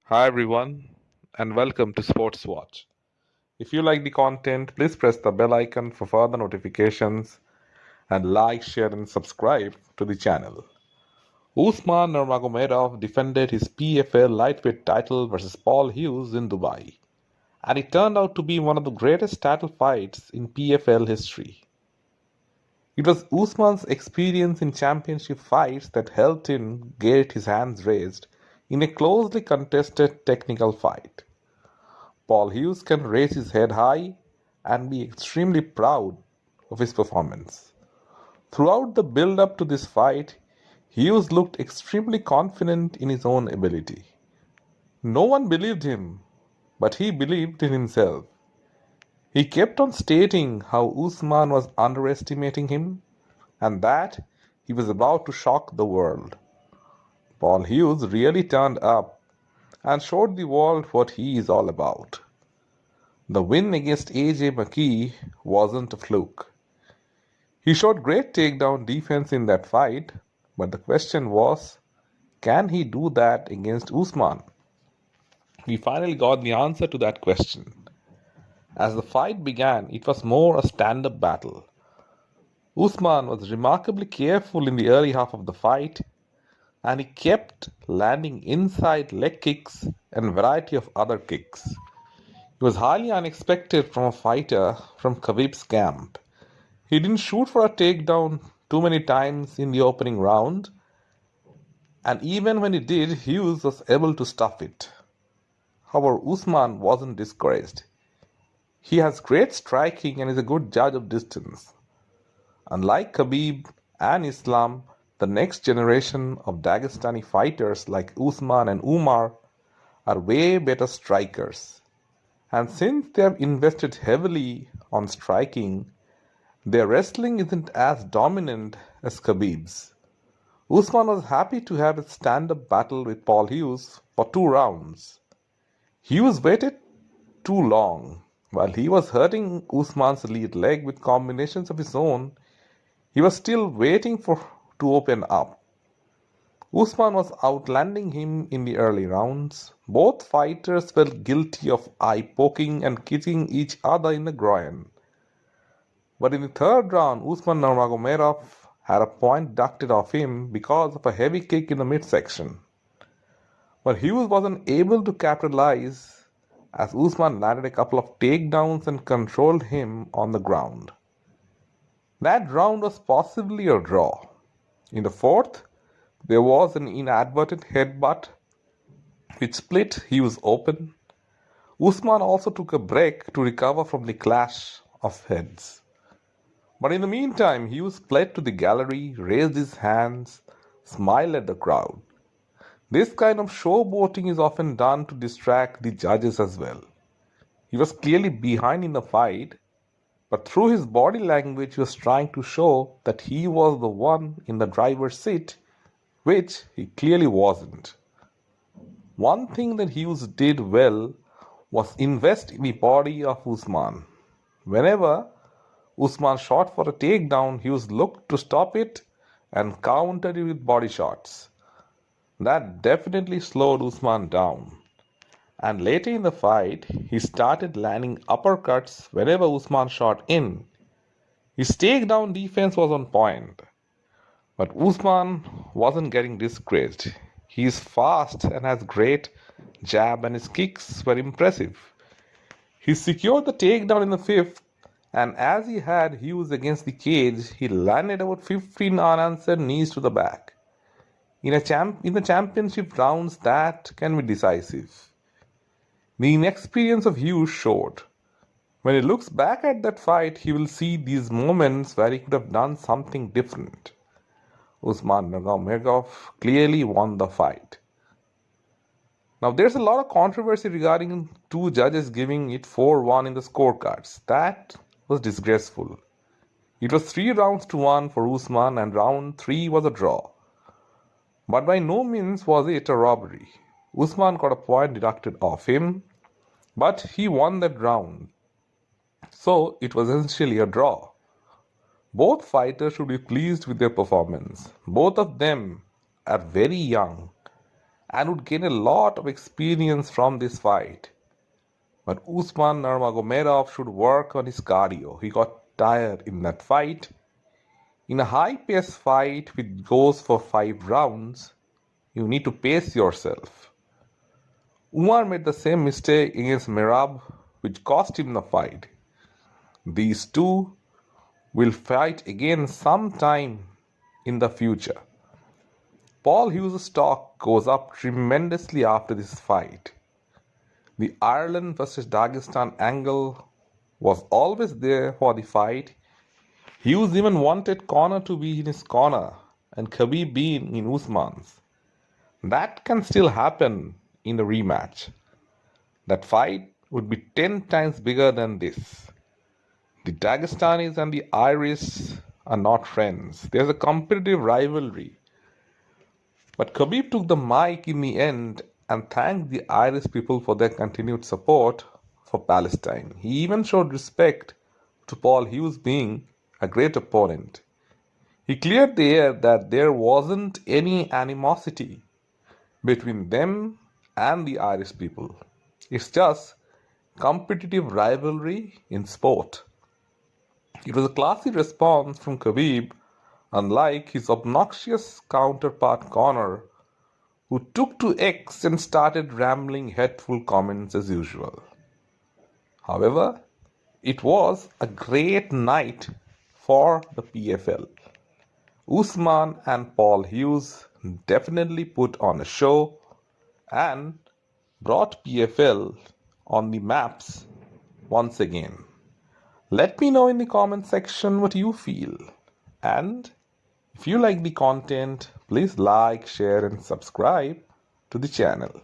Hi everyone, and welcome to Sports Watch. If you like the content, please press the bell icon for further notifications and like, share, and subscribe to the channel. Usman Nurmagomedov defended his PFL lightweight title versus Paul Hughes in Dubai, and it turned out to be one of the greatest title fights in PFL history. It was Usman's experience in championship fights that helped him get his hands raised in a closely contested technical fight. Paul Hughes can raise his head high and be extremely proud of his performance. Throughout the build up to this fight, Hughes looked extremely confident in his own ability. No one believed him, but he believed in himself. He kept on stating how Usman was underestimating him and that he was about to shock the world. Paul Hughes really turned up and showed the world what he is all about. The win against AJ McKee wasn't a fluke. He showed great takedown defense in that fight, but the question was, can he do that against Usman? We finally got the answer to that question. As the fight began, it was more a stand up battle. Usman was remarkably careful in the early half of the fight, and he kept landing inside leg kicks and a variety of other kicks. It was highly unexpected from a fighter from Khabib's camp. He didn't shoot for a takedown too many times in the opening round, and even when he did, Hughes was able to stuff it. However, Usman wasn't discouraged. He has great striking and is a good judge of distance. Unlike Khabib and Islam, the next generation of Dagestani fighters like Usman and Umar are way better strikers. And since they have invested heavily on striking, their wrestling isn't as dominant as Khabib's. Usman was happy to have a stand-up battle with Paul Hughes for 2 rounds. Hughes waited too long. While he was hurting Usman's lead leg with combinations of his own, he was still waiting for to open up. Usman was outlanding him in the early rounds. Both fighters felt guilty of eye poking and kicking each other in the groin. But in the third round, Usman Nurmagomedov had a point deducted off him because of a heavy kick in the midsection. But Hughes wasn't able to capitalize as Usman landed a couple of takedowns and controlled him on the ground. That round was possibly a draw. In the fourth, there was an inadvertent headbutt which split Hughes open. Usman also took a break to recover from the clash of heads. But in the meantime, Hughes fled to the gallery, raised his hands, smiled at the crowd. This kind of showboating is often done to distract the judges as well. He was clearly behind in the fight, but through his body language, he was trying to show that he was the one in the driver's seat, which he clearly wasn't. One thing that Hughes did well was invest in the body of Usman. Whenever Usman shot for a takedown, Hughes looked to stop it and countered it with body shots. That definitely slowed Usman down. And later in the fight, he started landing uppercuts whenever Usman shot in. His takedown defense was on point. But Usman wasn't getting disgraced. He is fast and has great jab, and his kicks were impressive. He secured the takedown in the fifth, and as he had Hughes against the cage, he landed about 15 unanswered knees to the back. In the championship rounds, that can be decisive. The inexperience of Hughes showed. When he looks back at that fight, he will see these moments where he could have done something different. Usman Nurmagomedov clearly won the fight. Now, there's a lot of controversy regarding two judges giving it 4-1 in the scorecards. That was disgraceful. It was 3 rounds to 1 for Usman, and round 3 was a draw. But by no means was it a robbery. Usman got a point deducted off him, but he won that round. So it was essentially a draw. Both fighters should be pleased with their performance. Both of them are very young and would gain a lot of experience from this fight. But Usman Nurmagomedov should work on his cardio. He got tired in that fight. In a high-paced fight which goes for 5 rounds, you need to pace yourself. Umar made the same mistake against Merab, which cost him the fight. These two will fight again sometime in the future. Paul Hughes' stock goes up tremendously after this fight. The Ireland versus Dagestan angle was always there for the fight. Hughes even wanted Conor to be in his corner and Khabib being in Usman's. That can still happen in a rematch. That fight would be 10 times bigger than this. The Dagestanis and the Irish are not friends. There's a competitive rivalry. But Khabib took the mic in the end and thanked the Irish people for their continued support for Palestine. He even showed respect to Paul Hughes being a great opponent. He cleared the air that there wasn't any animosity between them and the Irish people. It's just competitive rivalry in sport. It was a classy response from Khabib, unlike his obnoxious counterpart Conor, who took to X and started rambling hateful comments as usual. However, it was a great night for the PFL. Usman and Paul Hughes definitely put on a show and brought PFL on the maps once again. Let me know in the comment section what you feel. And if you like the content, please like, share, and subscribe to the channel.